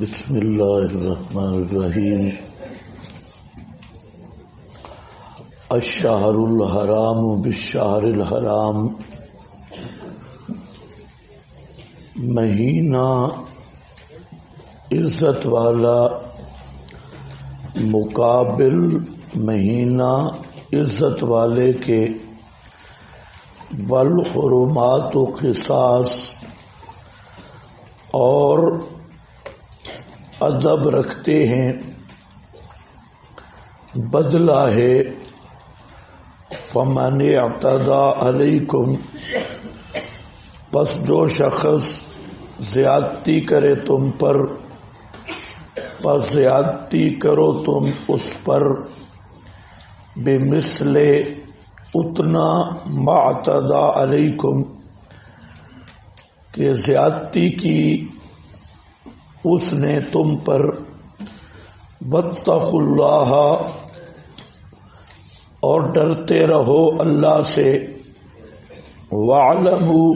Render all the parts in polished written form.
بسم اللہ الرحمن الرحیم الشہر الحرام بالشہر الحرام مہینہ عزت والا مقابل مہینہ عزت والے کے والحرمات و قصاص اور ادب رکھتے ہیں، بدلہ ہے۔ فمن اعتدی علیکم، پس جو شخص زیادتی کرے تم پر، پس زیادتی کرو تم اس پر، بمثل اتنا ما اعتدی علیکم کہ زیادتی کی اس نے تم پر۔ واتقوا اللہ، اور ڈرتے رہو اللہ سے۔ واعلموا،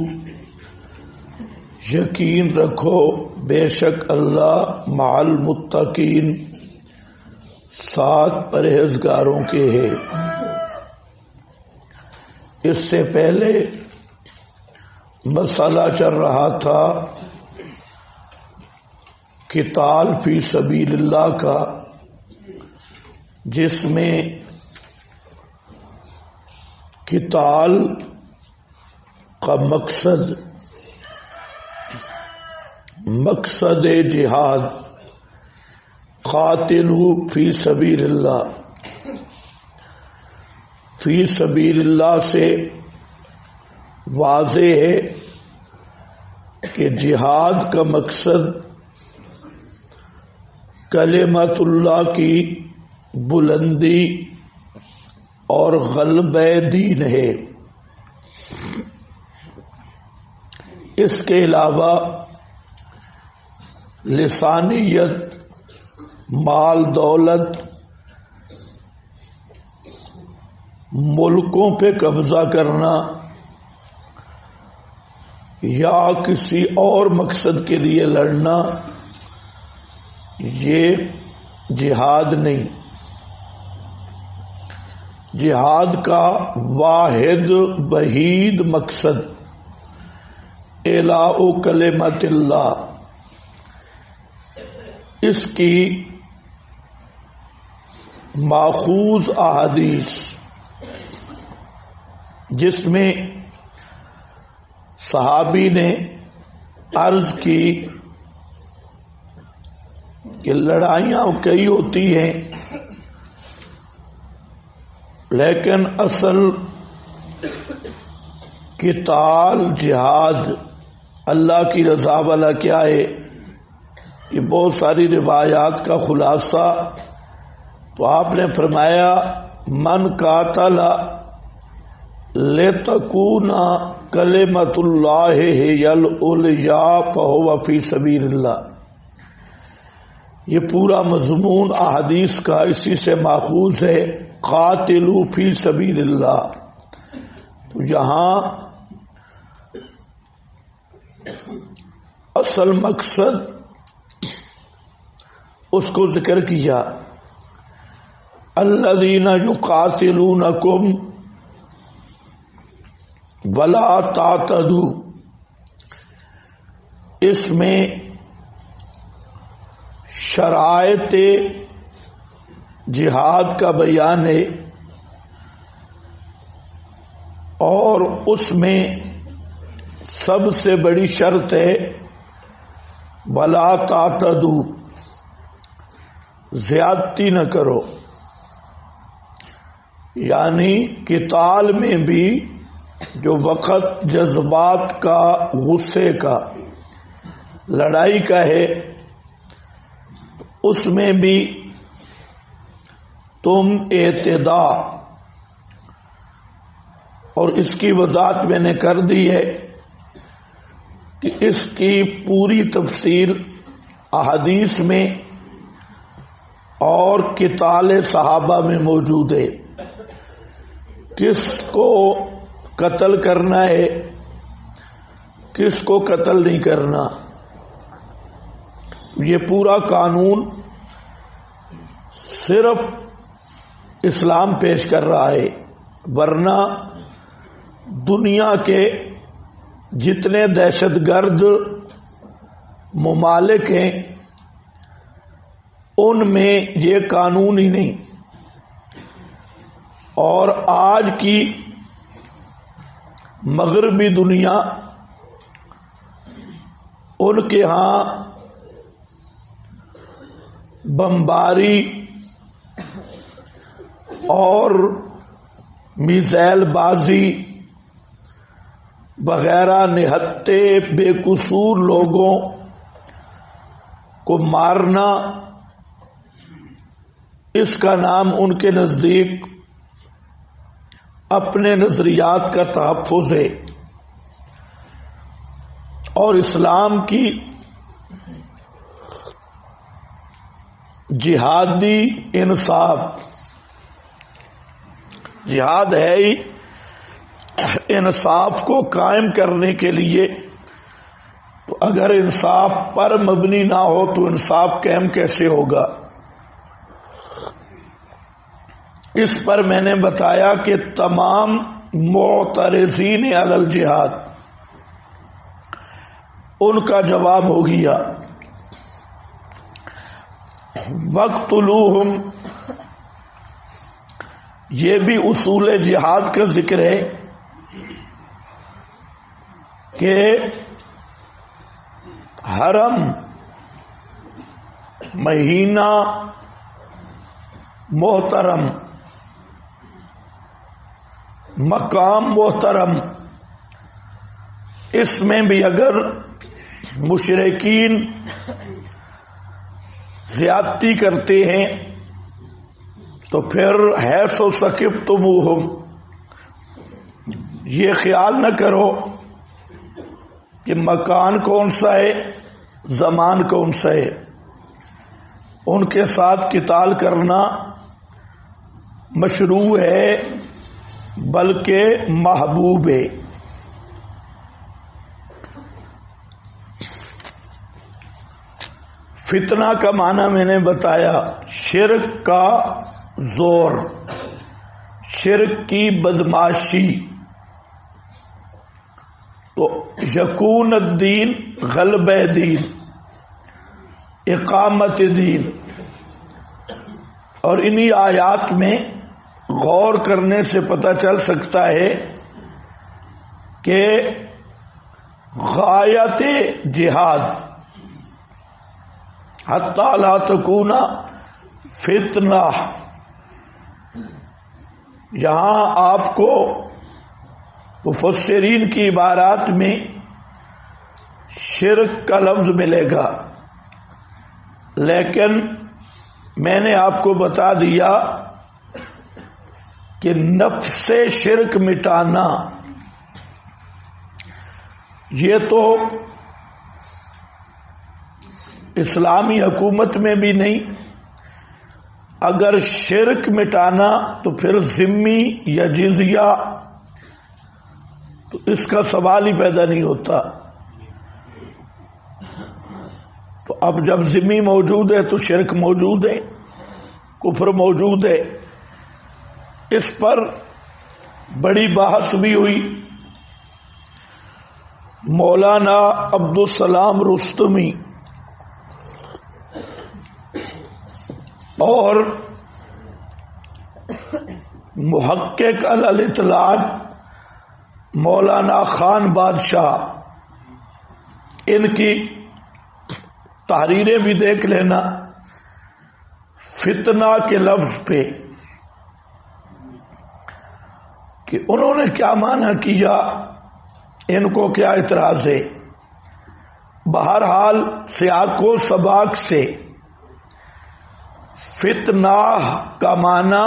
یقین رکھو بے شک اللہ مع المتقین، ساتھ پرہیزگاروں کے ہے۔ اس سے پہلے مسئلہ چل رہا تھا قتال فی سبیل اللہ کا، جس میں قتال کا مقصد جہاد، قاتلوا فی سبیل اللہ، فی سبیل اللہ سے واضح ہے کہ جہاد کا مقصد کلمت اللہ کی بلندی اور غلبہ دین ہے۔ اس کے علاوہ لسانیت، مال دولت، ملکوں پہ قبضہ کرنا یا کسی اور مقصد کے لیے لڑنا، یہ جہاد نہیں۔ جہاد کا واحد وحید مقصد اعلاء کلمت اللہ، اس کی ماخوذ احادیث جس میں صحابی نے عرض کی کہ لڑائیاں کئی ہوتی ہیں، لیکن اصل قتال جہاد اللہ کی رضا والا کیا ہے؟ یہ بہت ساری روایات کا خلاصہ۔ تو آپ نے فرمایا من قاتل لتکون کلمۃ اللہ ہی العلیٰ فہو فی سبیل اللہ۔ یہ پورا مضمون احادیث کا اسی سے ماخوذ ہے، قاتلوا فی سبیل اللہ۔ تو یہاں اصل مقصد اس کو ذکر کیا، الذین یقاتلونکم ولا تعتدوا۔ اس میں شرائط جہاد کا بیان ہے، اور اس میں سب سے بڑی شرط ہے ولا تعتدوا، زیادتی نہ کرو۔ یعنی قتال میں بھی جو وقت جذبات کا، غصے کا، لڑائی کا ہے، اس میں بھی تم اعتداء، اور اس کی وضاحت میں نے کر دی ہے کہ اس کی پوری تفصیل احادیث میں اور قتال صحابہ میں موجود ہے۔ کس کو قتل کرنا ہے، کس کو قتل نہیں کرنا۔ یہ پورا قانون صرف اسلام پیش کر رہا ہے، ورنہ دنیا کے جتنے دہشت گرد ممالک ہیں ان میں یہ قانون ہی نہیں. اور آج کی مغربی دنیا، ان کے ہاں بمباری اور میزائل بازی وغیرہ نہتے بے قصور لوگوں کو مارنا، اس کا نام ان کے نزدیک اپنے نظریات کا تحفظ ہے. اور اسلام کی جہادی انصاف، جہاد ہے ہی انصاف کو قائم کرنے کے لیے. تو اگر انصاف پر مبنی نہ ہو تو انصاف قائم کیسے ہوگا؟ اس پر میں نے بتایا کہ تمام معترضین علی الجہاد، ان کا جواب ہو گیا وَاقْتُلُوهُمْ. یہ بھی اصول جہاد کا ذکر ہے کہ حرم، مہینہ محترم، مقام محترم، اس میں بھی اگر مشرکین زیادتی کرتے ہیں تو پھر حیث و ثقفتموہم، یہ خیال نہ کرو کہ مکان کون سا ہے، زمان کون سا ہے، ان کے ساتھ قتال کرنا مشروع ہے بلکہ محبوب ہے. فتنہ کا معنی میں نے بتایا، شرک کا زور، شرک کی بدماشی. تو یکون الدین، غلبہ دین، اقامت دین. اور انہی آیات میں غور کرنے سے پتہ چل سکتا ہے کہ غایت جہاد حتی لا تکون فتنہ، یہاں آپ کو مفسرین کی عبارات میں شرک کا لفظ ملے گا، لیکن میں نے آپ کو بتا دیا کہ نفس سے شرک مٹانا یہ تو اسلامی حکومت میں بھی نہیں. اگر شرک مٹانا تو پھر ذمہ یا جزیہ، تو اس کا سوال ہی پیدا نہیں ہوتا. تو اب جب ذمہ موجود ہے تو شرک موجود ہے، کفر موجود ہے. اس پر بڑی بحث بھی ہوئی. مولانا عبدالسلام رستمی اور محقق علی الاطلاق مولانا خان بادشاہ، ان کی تحریریں بھی دیکھ لینا فتنہ کے لفظ پہ کہ انہوں نے کیا معنی کیا، ان کو کیا اعتراض ہے. بہرحال سیاق و سباق سے فتنہ کا معنی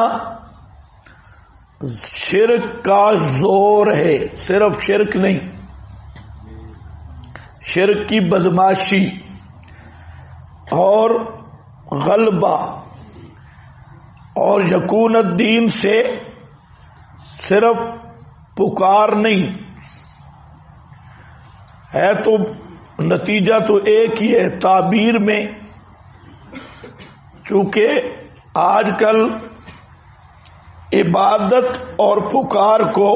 شرک کا زور ہے، صرف شرک نہیں، شرک کی بدماشی اور غلبہ. اور یکون الدین سے صرف پکار نہیں ہے، تو نتیجہ تو ایک ہی ہے، تعبیر میں چونکہ آج کل عبادت اور پکار کو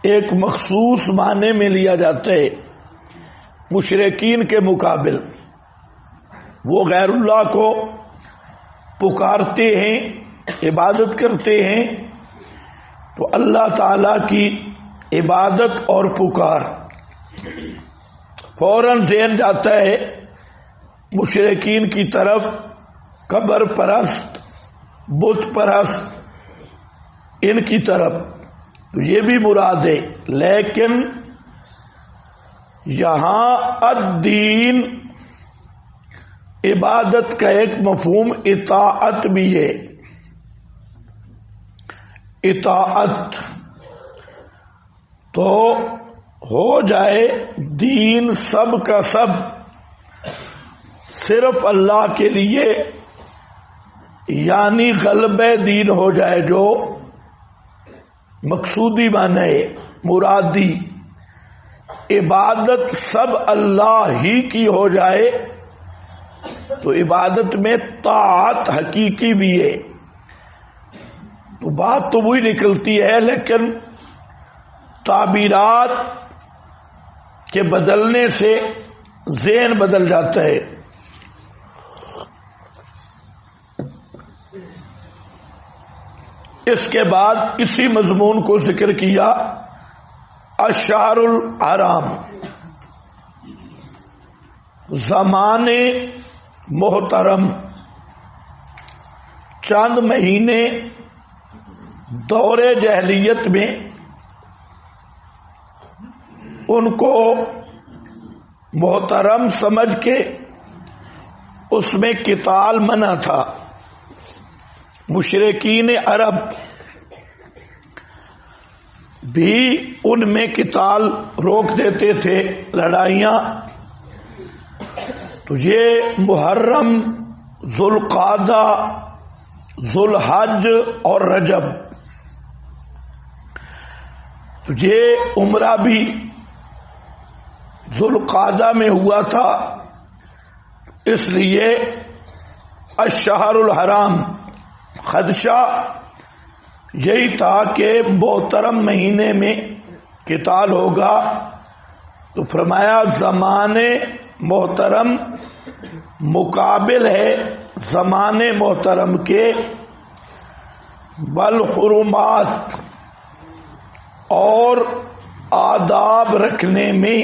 ایک مخصوص معنی میں لیا جاتا ہے مشرکین کے مقابل، وہ غیر اللہ کو پکارتے ہیں، عبادت کرتے ہیں، تو اللہ تعالی کی عبادت اور پکار فوراً ذہن جاتا ہے مشرکین کی طرف، قبر پرست، بت پرست، ان کی طرف، تو یہ بھی مراد ہے۔ لیکن یہاں الدین عبادت کا ایک مفہوم اطاعت بھی ہے، اطاعت تو ہو جائے دین سب کا سب صرف اللہ کے لیے، یعنی غلبہ دین ہو جائے، جو مقصودی معنی ہے، مرادی عبادت سب اللہ ہی کی ہو جائے، تو عبادت میں طاعت حقیقی بھی ہے۔ تو بات تو وہی نکلتی ہے، لیکن تعبیرات کے بدلنے سے ذہن بدل جاتا ہے۔ اس کے بعد اسی مضمون کو ذکر کیا، الشہر الحرام، زمان محترم، چند مہینے دور جاہلیت میں ان کو محترم سمجھ کے اس میں قتال منع تھا۔ مشرکین عرب بھی ان میں قتال روک دیتے تھے، لڑائیاں۔ تو یہ محرم، ذوالقعدہ، ذوالحج اور رجب، تو یہ عمرہ بھی ذوالقعدہ میں ہوا تھا، اس لیے الشہر الحرام، خدشہ یہی تھا کہ محترم مہینے میں قتال ہوگا، تو فرمایا زمان محترم مقابل ہے زمان محترم کے، بالحرمات، اور آداب رکھنے میں،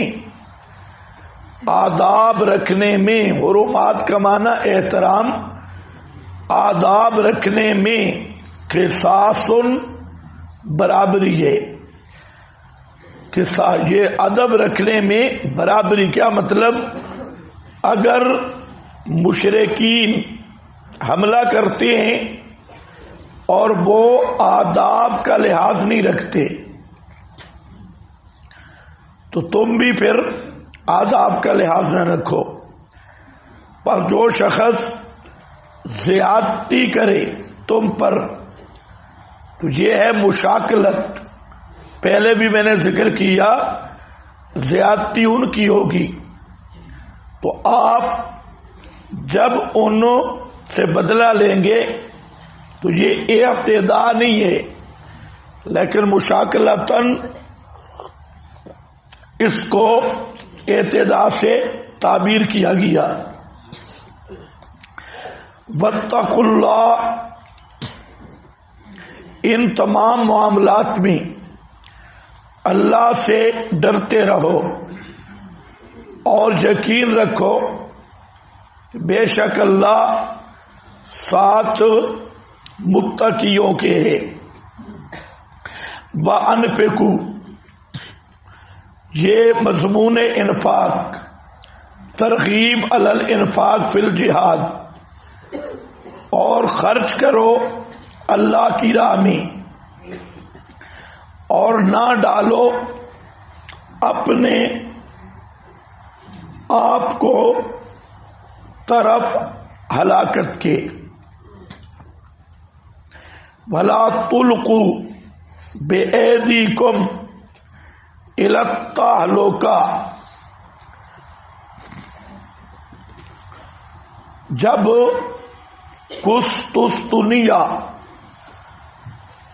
آداب رکھنے میں، حرمات کا معنی احترام، آداب رکھنے میں، قصاص برابری ہے، یہ ادب رکھنے میں برابری۔ کیا مطلب؟ اگر مشرکین حملہ کرتے ہیں اور وہ آداب کا لحاظ نہیں رکھتے، تو تم بھی پھر آداب کا لحاظ نہ رکھو۔ پر جو شخص زیادتی کرے تم پر، تو یہ ہے مشاکلت۔ پہلے بھی میں نے ذکر کیا، زیادتی ان کی ہوگی، تو آپ جب ان سے بدلہ لیں گے تو یہ اعتداء نہیں ہے، لیکن مشاکلتاً اس کو اعتداء سے تعبیر کیا گیا۔ واتقوا اللہ، ان تمام معاملات میں اللہ سے ڈرتے رہو اور یقین رکھو کہ بے شک اللہ ساتھ متقیوں کے ہے۔ وَأَنفِقُوا، یہ مضمون انفاق، ترغیب علی الانفاق فی الجہاد، اور خرچ کرو اللہ کی راہ میں، اور نہ ڈالو اپنے آپ کو طرف ہلاکت کے۔ وَلَا تُلْقُوا بِأَيْدِيكُمْ إِلَى التَّهْلُكَةِ، جب قسطنطنیہ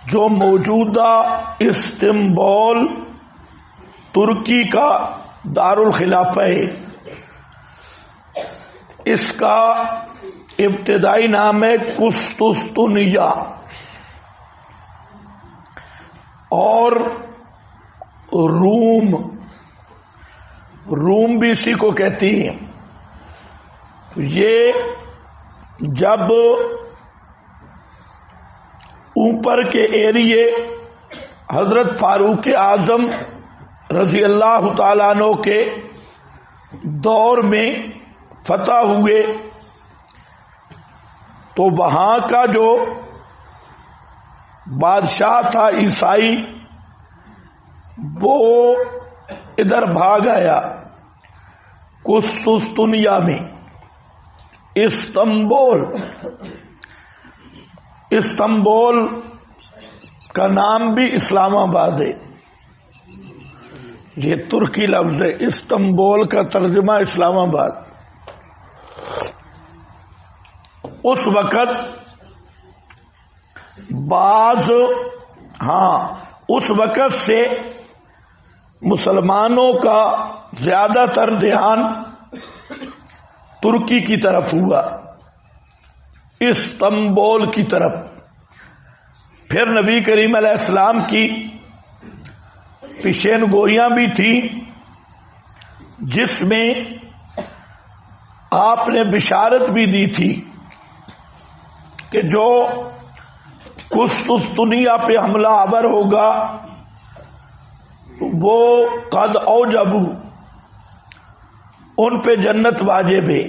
جو موجودہ استنبول ترکی کا دارالخلافہ ہے، اس کا ابتدائی نام ہے قسطنطنیہ، اور روم بھی اسی کو کہتی ہیں۔ یہ جب اوپر کے ایریے حضرت فاروق اعظم رضی اللہ تعالیٰ عنہ کے دور میں فتح ہوئے تو وہاں کا جو بادشاہ تھا عیسائی، وہ ادھر بھاگ آیا قسطنطنیہ میں، استنبول کا نام بھی اسلام آباد ہے، یہ ترکی لفظ ہے، استنبول کا ترجمہ اسلام آباد۔ اس وقت اس وقت سے مسلمانوں کا زیادہ تر دھیان ترکی کی طرف ہوا، استنبول کی طرف۔ پھر نبی کریم علیہ السلام کی پیشین گوئیاں بھی تھیں، جس میں آپ نے بشارت بھی دی تھی کہ جو قسطنطنیہ پہ حملہ آور ہوگا وہ قد اوجبوا، ان پہ جنت واجب ہے۔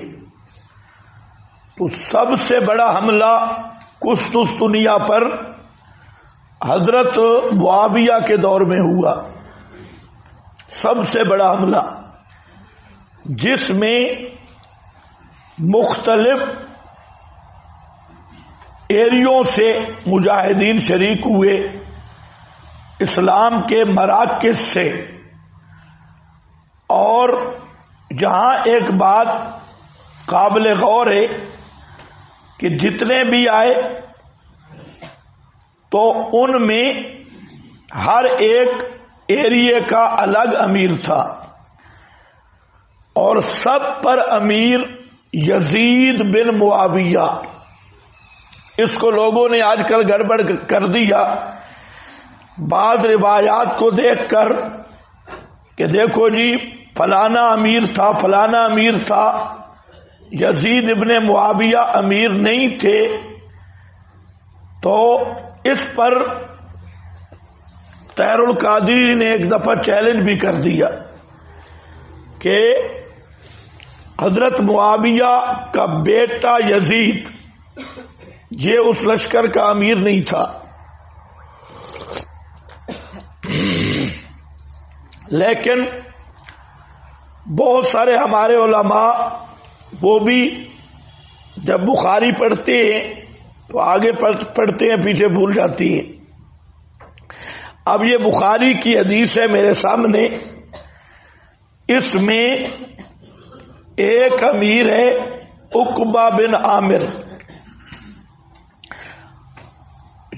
تو سب سے بڑا حملہ قسطنطنیہ پر حضرت معاویہ کے دور میں ہوا، سب سے بڑا حملہ، جس میں مختلف ایریوں سے مجاہدین شریک ہوئے، اسلام کے مراکز سے۔ اور جہاں ایک بات قابل غور ہے کہ جتنے بھی آئے تو ان میں ہر ایک ایریے کا الگ امیر تھا، اور سب پر امیر یزید بن معاویہ۔ اس کو لوگوں نے آج کل گڑبڑ کر دیا بعض روایات کو دیکھ کر کہ دیکھو جی فلانا امیر تھا، فلانا امیر تھا، یزید ابن معاویہ امیر نہیں تھے۔ تو اس پر طاہر القادری نے ایک دفعہ چیلنج بھی کر دیا کہ حضرت معاویہ کا بیٹا یزید یہ اس لشکر کا امیر نہیں تھا، لیکن بہت سارے ہمارے علماء وہ بھی جب بخاری پڑھتے ہیں تو آگے پڑھتے ہیں، پیچھے بھول جاتی ہیں۔ اب یہ بخاری کی حدیث ہے میرے سامنے، اس میں ایک امیر ہے عقبہ بن عامر،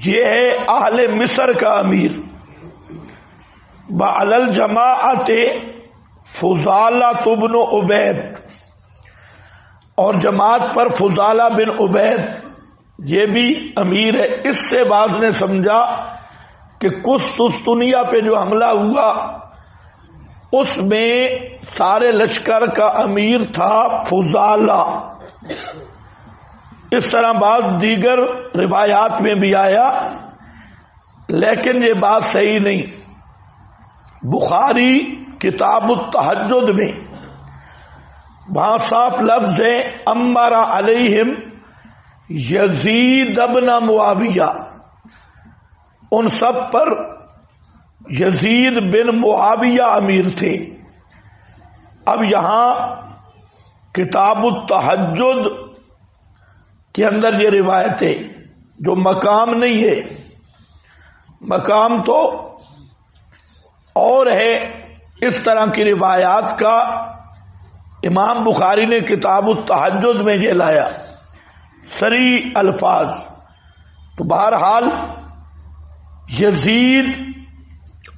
یہ ہے اہل مصر کا امیر، وعلی الجماعۃ فضالہ بن عبید، اور جماعت پر فضالہ بن عبید یہ بھی امیر ہے۔ اس سے بعض نے سمجھا کہ قسطنطنیہ پہ جو حملہ ہوا اس میں سارے لشکر کا امیر تھا فضالہ۔ اس طرح بعض دیگر روایات میں بھی آیا، لیکن یہ بات صحیح نہیں۔ بخاری کتاب التہجد میں وہاں صاف لفظ ہے امر علیہم یزید ابن معاویہ، ان سب پر یزید بن معاویہ امیر تھے۔ اب یہاں کتاب التہجد کے اندر یہ روایت ہے جو مقام نہیں ہے، مقام تو اور ہے۔ اس طرح کی روایات کا امام بخاری نے کتاب التہجد میں یہ لایا سری الفاظ. تو بہرحال یزید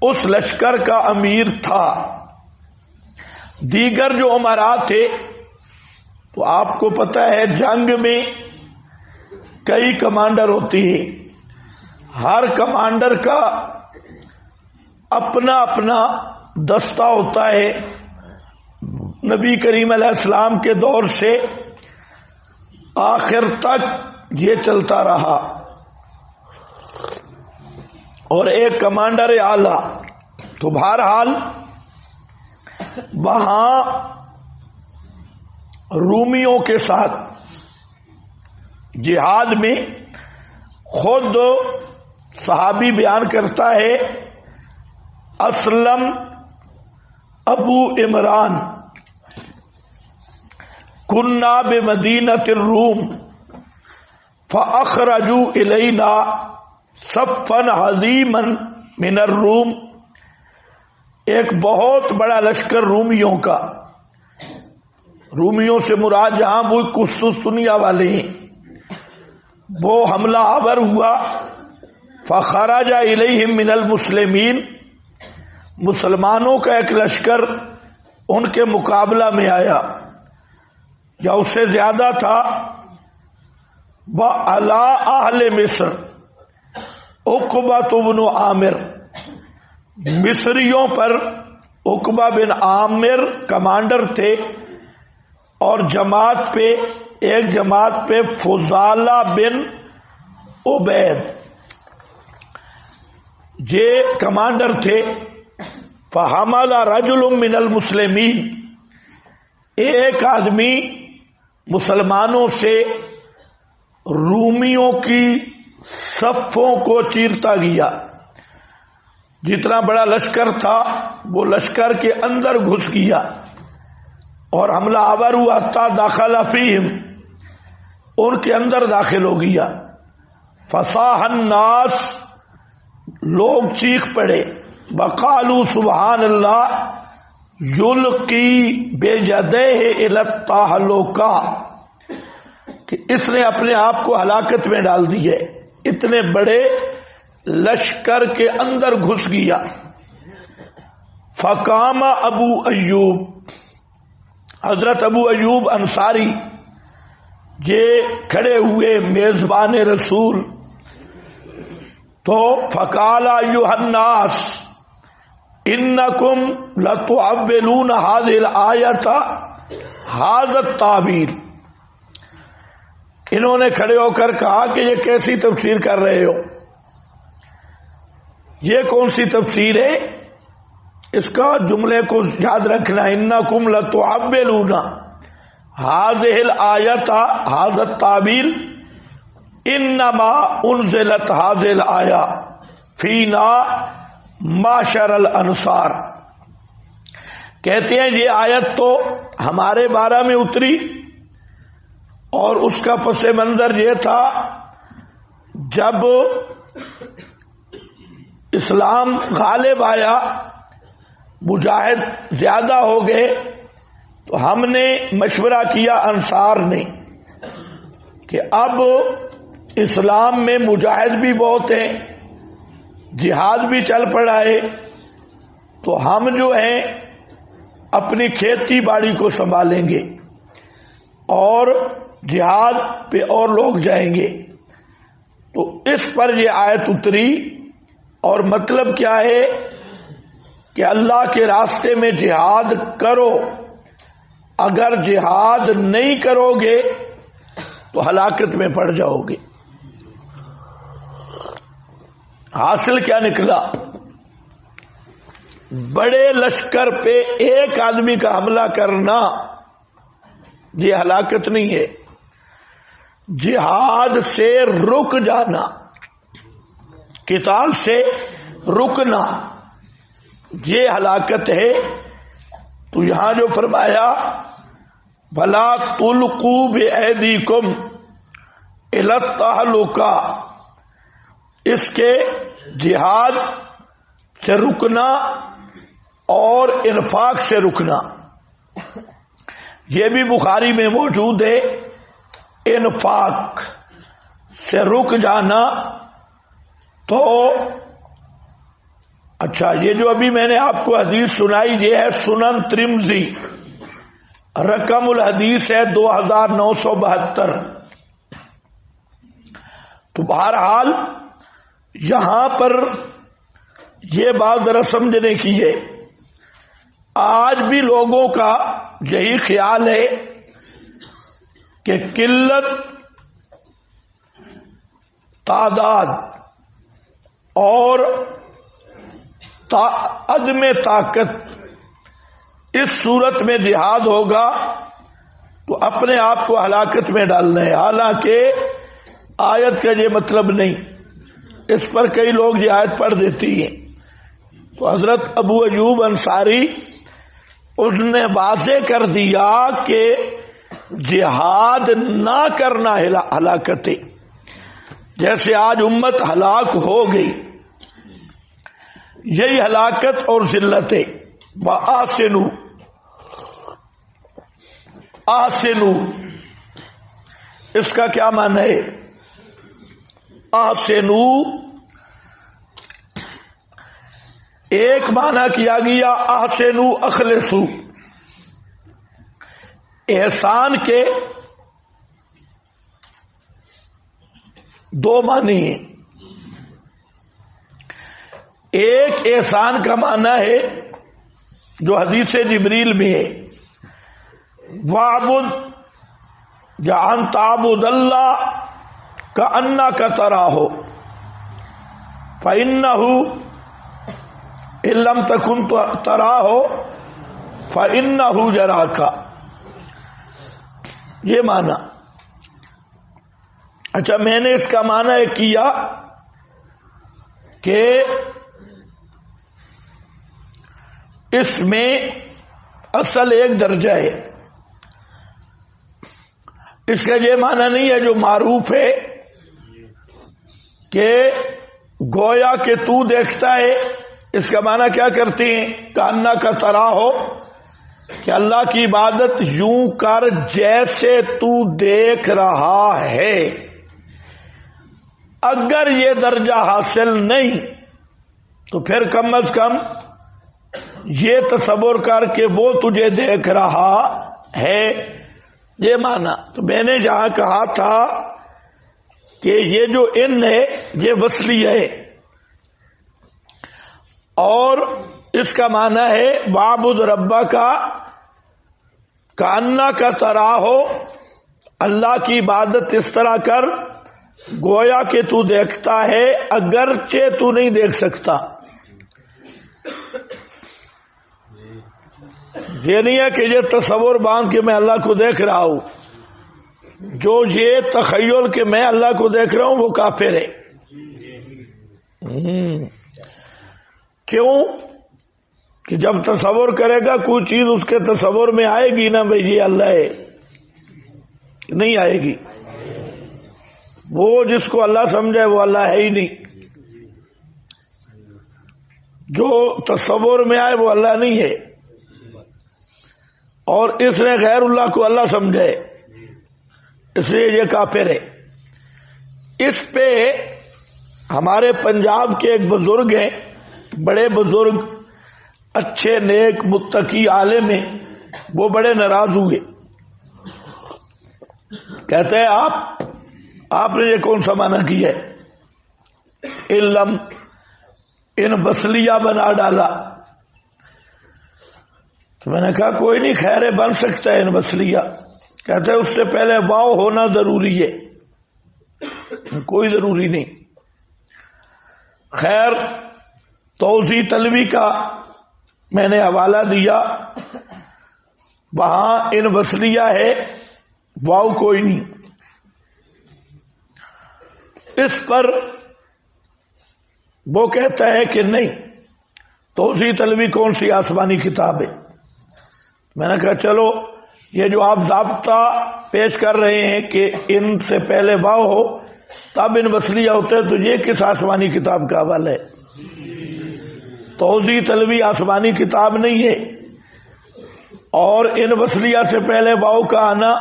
اس لشکر کا امیر تھا. دیگر جو امراء تھے تو آپ کو پتہ ہے جنگ میں کئی کمانڈر ہوتی ہیں، ہر کمانڈر کا اپنا اپنا دستہ ہوتا ہے. نبی کریم علیہ السلام کے دور سے آخر تک یہ چلتا رہا. اور ایک کمانڈر اعلی. تو بہرحال وہاں رومیوں کے ساتھ جہاد میں خود صحابی بیان کرتا ہے اسلم ابو عمران کننا بمدینۃ الروم فاخرجوا الینا صفا عظیما من الروم. ایک بہت بڑا لشکر رومیوں کا، رومیوں سے مراد جہاں وہ قسطنطنیہ والے ہیں، وہ حملہ آور ہوا. فخرج الیہم من المسلمین، مسلمانوں کا ایک لشکر ان کے مقابلہ میں آیا یا اس سے زیادہ تھا. وعلی اہل مصر عقبہ بن عامر، مصریوں پر عقبہ بن عامر کمانڈر تھے، اور جماعت پہ ایک جماعت پہ فضالہ بن عبید یہ کمانڈر تھے. فحمل رجل من المسلمین، ایک آدمی مسلمانوں سے رومیوں کی صفوں کو چیرتا گیا. جتنا بڑا لشکر تھا وہ لشکر کے اندر گھس گیا اور حملہ آور ہوا. حتی داخل فیہم، ان کے اندر داخل ہو گیا. فصاح الناس، لوگ چیخ پڑے. وقالوا سبحان اللہ یلقی بیدیہ الی التہلکہ، کہ اس نے اپنے آپ کو ہلاکت میں ڈال دی ہے، اتنے بڑے لشکر کے اندر گھس گیا. فقام ابو ایوب، حضرت ابو ایوب انصاری یہ کھڑے ہوئے میزبان رسول. تو فقال ایھا الناس انکم لتعولون هذه الآیۃ هذا التعبیر. انہوں نے کھڑے ہو کر کہا کہ یہ کیسی تفسیر کر رہے ہو، یہ کون سی تفسیر ہے؟ اس کا جملے کو یاد رکھنا. انکم لتعولون هذه الآیۃ هذا التعبیر انما انزلت هذه الآیہ فینا معشر الانصار. کہتے ہیں یہ آیت تو ہمارے بارے میں اتری، اور اس کا پس منظر یہ تھا جب اسلام غالب آیا، مجاہد زیادہ ہو گئے، تو ہم نے مشورہ کیا انصار نے کہ اب اسلام میں مجاہد بھی بہت ہیں، جہاد بھی چل پڑا ہے، تو ہم جو ہیں اپنی کھیتی باڑی کو سنبھالیں گے اور جہاد پہ اور لوگ جائیں گے. تو اس پر یہ آیت اتری، اور مطلب کیا ہے کہ اللہ کے راستے میں جہاد کرو، اگر جہاد نہیں کرو گے تو ہلاکت میں پڑ جاؤ گے. حاصل کیا نکلا؟ بڑے لشکر پہ ایک آدمی کا حملہ کرنا یہ ہلاکت نہیں ہے، جہاد سے رک جانا، قتال سے رکنا یہ ہلاکت ہے. تو یہاں جو فرمایا بھلا تلقوا بأیدیکم الی التہلکہ، اس کے جہاد سے رکنا اور انفاق سے رکنا. یہ بھی بخاری میں موجود ہے، انفاق سے رک جانا. تو اچھا، یہ جو ابھی میں نے آپ کو حدیث سنائی یہ ہے سنن ترمذی، رقم الحدیث ہے 2972. تو بہرحال یہاں پر یہ بات ذرا سمجھنے کی ہے. آج بھی لوگوں کا یہی خیال ہے کہ قلت تعداد اور عدم طاقت اس صورت میں جہاد ہوگا تو اپنے آپ کو ہلاکت میں ڈالنا ہے. حالانکہ آیت کا یہ مطلب نہیں، اس پر کئی لوگ یہ آیت پڑھ دیتی ہیں. تو حضرت ابو ایوب انصاری اس نے واضح کر دیا کہ جہاد نہ کرنا ہلاکت ہے. جیسے آج امت ہلاک ہو گئی، یہی ہلاکت اور ذلت ہے. وَآسِنُوا، آسنو اس کا کیا معنی ہے؟ آسنو ایک معنی کیا گیا احسنو اخلصو، احسان کے دو معنی ہیں. ایک احسان کا معنی ہے جو حدیث جبریل میں ہے، وَعْبُدْ جَعَنْ تَعْبُدَ اللَّهَ كَأَنَّكَ تَرَاهُ فَإِنَّهُ إِن لَّمْ تَكُن تَرَاهُ فَإِنَّهُ يَرَاكَ. یہ معنی. اچھا، میں نے اس کا معنی کیا کہ اس میں اصل ایک درجہ ہے. اس کا یہ معنی نہیں ہے جو معروف ہے کہ گویا کہ تو دیکھتا ہے. اس کا معنی کیا کرتے ہیں؟ کانا کا طرح ہو کہ اللہ کی عبادت یوں کر جیسے تو دیکھ رہا ہے. اگر یہ درجہ حاصل نہیں تو پھر کم از کم یہ تصور کر کے وہ تجھے دیکھ رہا ہے. یہ مانا. تو میں نے جہاں کہا تھا کہ یہ جو ان ہے یہ وصلی ہے اور اس کا معنی ہے وَعْبُدْ رَبَّكَ كَأَنَّكَ تَرَاهُ، اللہ کی عبادت اس طرح کر گویا کہ تو دیکھتا ہے اگرچہ تو نہیں دیکھ سکتا. یہ نہیں ہے کہ یہ تصور باندھ کے میں اللہ کو دیکھ رہا ہوں. جو یہ تخیل کہ میں اللہ کو دیکھ رہا ہوں وہ کافر ہے. کیوں؟ کہ جب تصور کرے گا کوئی چیز اس کے تصور میں آئے گی نا بھائی یہ اللہ ہے، نہیں آئے گی. وہ جس کو اللہ سمجھے وہ اللہ ہے ہی نہیں. جو تصور میں آئے وہ اللہ نہیں ہے. اور اس نے غیر اللہ کو اللہ سمجھے اس لیے یہ کافر ہے. اس پہ ہمارے پنجاب کے ایک بزرگ ہیں، بڑے بزرگ، اچھے نیک متقی عالم ہیں، وہ بڑے ناراض ہوئے. کہتے ہیں آپ نے یہ کون سا معنی کیا ہے؟ علم ان بسلیہ بنا ڈالا. تو میں نے کہا کوئی نہیں، خیر بن سکتا ہے ان بسلیہ. کہتے ہیں اس سے پہلے واو ہونا ضروری ہے. کوئی ضروری نہیں. خیر توضیح تلوی کا میں نے حوالہ دیا، وہاں ان بسلیہ ہے، واو کوئی نہیں. اس پر وہ کہتا ہے کہ نہیں، توضیح تلوی کون سی آسمانی کتاب ہے. میں نے کہا چلو یہ جو آپ ضابطہ پیش کر رہے ہیں کہ ان سے پہلے واو ہو تب ان بسلیہ ہوتے ہیں، تو یہ کس آسمانی کتاب کا حوالہ ہے؟ توضیح تلوی آسمانی کتاب نہیں ہے. اور ان وصلیہ سے پہلے واؤ کا آنا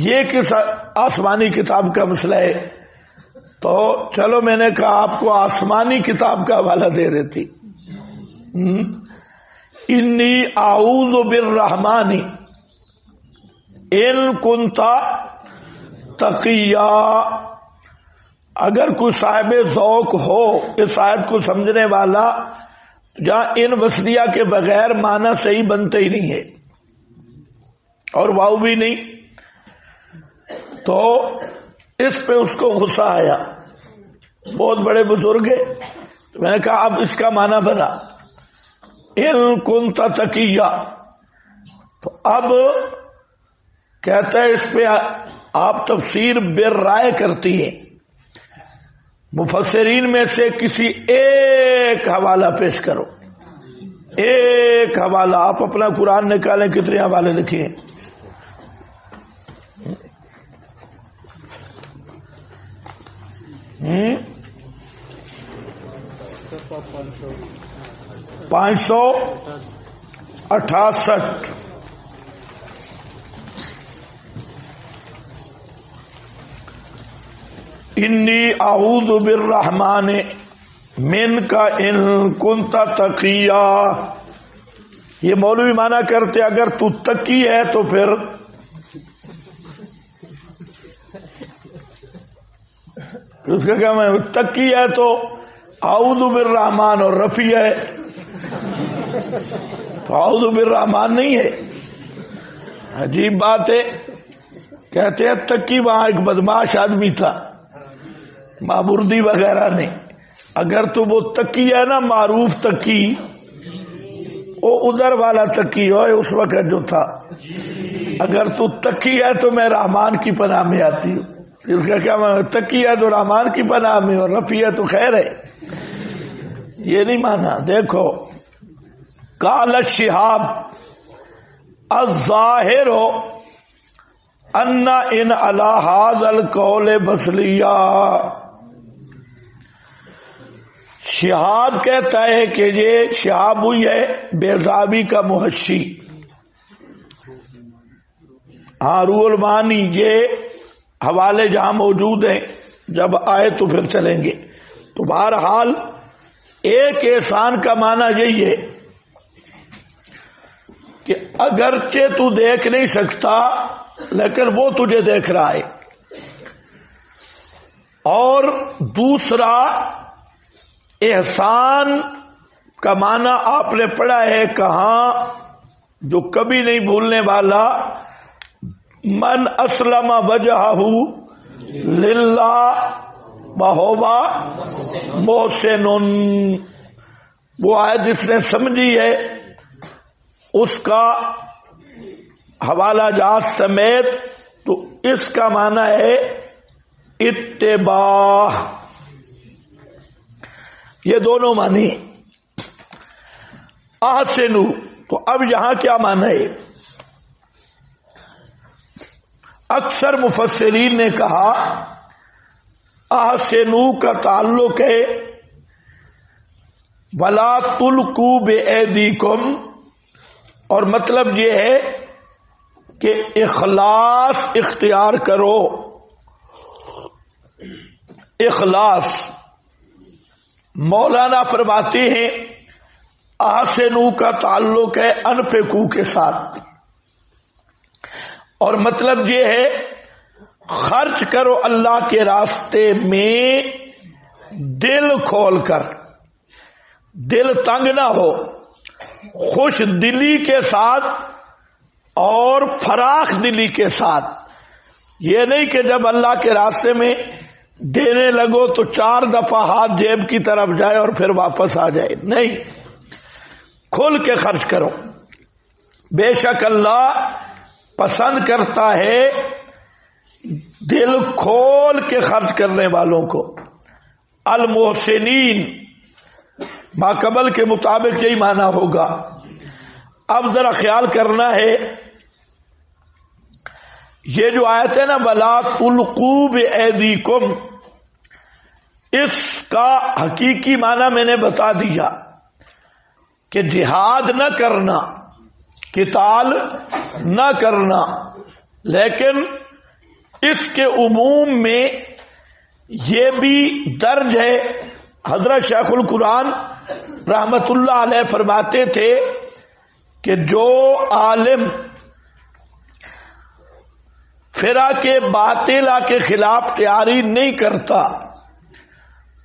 یہ کس آسمانی کتاب کا مسئلہ ہے؟ تو چلو میں نے کہا آپ کو آسمانی کتاب کا حوالہ دے دیتی. انی اعوذ بالرحمن ان کنت تقیا. اگر کوئی صاحب ذوق ہو اس آیت کو سمجھنے والا، جہاں ان وصلیہ کے بغیر معنی صحیح بنتے ہی نہیں ہے اور واؤ بھی نہیں، تو اس پہ اس کو غصہ آیا. بہت بڑے بزرگ ہیں. تو میں نے کہا اب اس کا معنی بنا ان کنت تقیا. تو اب کہتا ہے اس پہ آپ تفسیر بالرائے کرتی ہیں. مفسرین میں سے کسی ایک حوالہ پیش کرو، ایک حوالہ. آپ اپنا قرآن نکالیں، کتنے حوالے لکھے ہیں؟ پانچ سو 68. انی اعوذ بالرحمن من کا ان کنت تقیا. یہ مولوی مانا کرتے اگر تو تقی ہے تو پھر اس کا کیا میں تقی ہے تو اعوذ بالرحمن اور رفیع ہے تو اعوذ بالرحمن نہیں ہے. عجیب بات ہے. کہتے ہیں تقی وہاں ایک بدماش آدمی تھا، مابردی وغیرہ نے. اگر تو وہ تقی ہے نا، معروف تقی، وہ ادھر والا تقی ہو اس وقت جو تھا. اگر تو تقی ہے تو میں رحمان کی پناہ میں آتی ہوں. اس کا کیا میں تقی ہے تو رحمان کی پناہ میں، اور رفیع ہے تو خیر ہے. یہ نہیں مانا. دیکھو قال الشہاب الظاہر ان ان علی ھذا القول بصلیہ. شہاب کہتا ہے کہ یہ شہاب ہوئی ہے بیضابی کا محشی. ہاں روح المعانی یہ حوالے جہاں موجود ہیں، جب آئے تو پھر چلیں گے. تو بہرحال ایک احسان کا معنی یہی ہے کہ اگرچہ تو دیکھ نہیں سکتا لیکن وہ تجھے دیکھ رہا ہے. اور دوسرا احسان کا معنی آپ نے پڑھا ہے کہاں، جو کبھی نہیں بھولنے والا، من اسلم وجہہ للہ وہو محسن. وہ آیت جس نے سمجھی ہے اس کا حوالہ جات سمیت، تو اس کا معنی ہے اتباع. یہ دونوں معنی. احسنو، تو اب یہاں کیا معنی ہے؟ اکثر مفسرین نے کہا احسنو کا تعلق ہے ولا تلقوا بایدیکم، اور مطلب یہ ہے کہ اخلاص اختیار کرو. اخلاص. مولانا فرماتے ہیں احسنو کا تعلق ہے انفقوا کے ساتھ، اور مطلب یہ ہے خرچ کرو اللہ کے راستے میں دل کھول کر، دل تنگ نہ ہو، خوش دلی کے ساتھ اور فراخ دلی کے ساتھ. یہ نہیں کہ جب اللہ کے راستے میں دینے لگو تو 4 دفعہ ہاتھ جیب کی طرف جائے اور پھر واپس آ جائے. نہیں، کھل کے خرچ کرو. بے شک اللہ پسند کرتا ہے دل کھول کے خرچ کرنے والوں کو. المحسنین ماقبل کے مطابق یہی معنی ہوگا. اب ذرا خیال کرنا ہے، یہ جو آیت ہے نا وَلَا تُلْقُوا بِأَيْدِيكُمْ، اس کا حقیقی معنی میں نے بتا دیا کہ جہاد نہ کرنا قتال نہ کرنا، لیکن اس کے عموم میں یہ بھی درج ہے۔ حضرت شیخ القرآن رحمت اللہ علیہ فرماتے تھے کہ جو عالم فرقہ باطلہ کے خلاف تیاری نہیں کرتا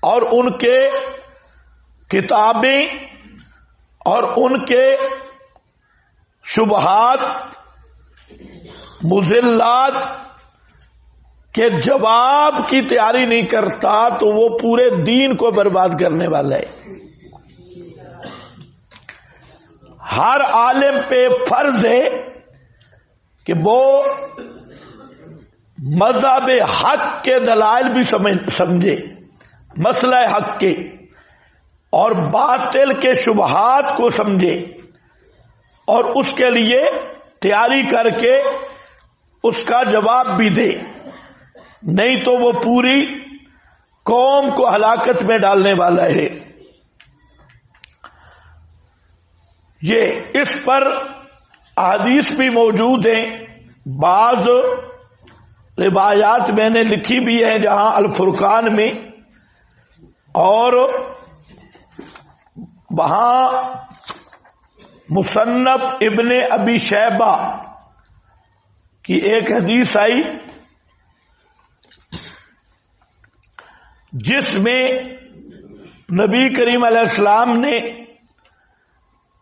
اور ان کے کتابیں اور ان کے شبہات مضلات کے جواب کی تیاری نہیں کرتا تو وہ پورے دین کو برباد کرنے والا ہے۔ ہر عالم پہ فرض ہے کہ وہ مذہب حق کے دلائل بھی سمجھے، مسئلہ حق کے اور باطل کے شبہات کو سمجھے اور اس کے لیے تیاری کر کے اس کا جواب بھی دے، نہیں تو وہ پوری قوم کو ہلاکت میں ڈالنے والا ہے۔ یہ اس پر احادیث بھی موجود ہیں، بعض روایات میں نے لکھی بھی ہیں جہاں الفرقان میں، اور وہاں مصنف ابن ابی شیبہ کی ایک حدیث آئی جس میں نبی کریم علیہ السلام نے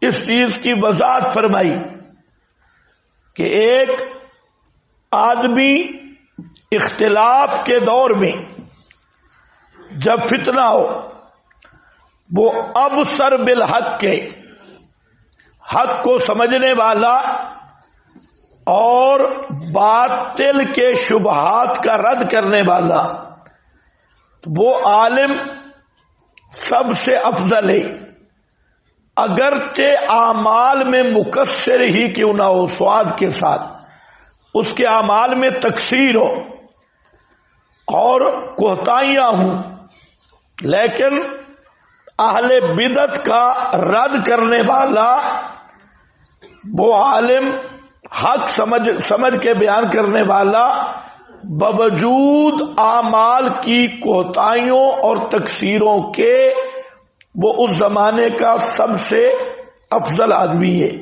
اس چیز کی وضاحت فرمائی کہ ایک آدمی اختلاف کے دور میں جب فتنہ ہو وہ ابصر بالحق کے، حق کو سمجھنے والا اور باطل کے شبہات کا رد کرنے والا، وہ عالم سب سے افضل ہے، اگرچہ اعمال میں مقصر ہی کیوں نہ ہو، سواد کے ساتھ اس کے اعمال میں تقصیر ہو اور کوتاہیاں ہوں، لیکن اہل بدعت کا رد کرنے والا وہ عالم حق سمجھ کے بیان کرنے والا باوجود اعمال کی کوتاہیوں اور تقصیروں کے وہ اس زمانے کا سب سے افضل آدمی ہے۔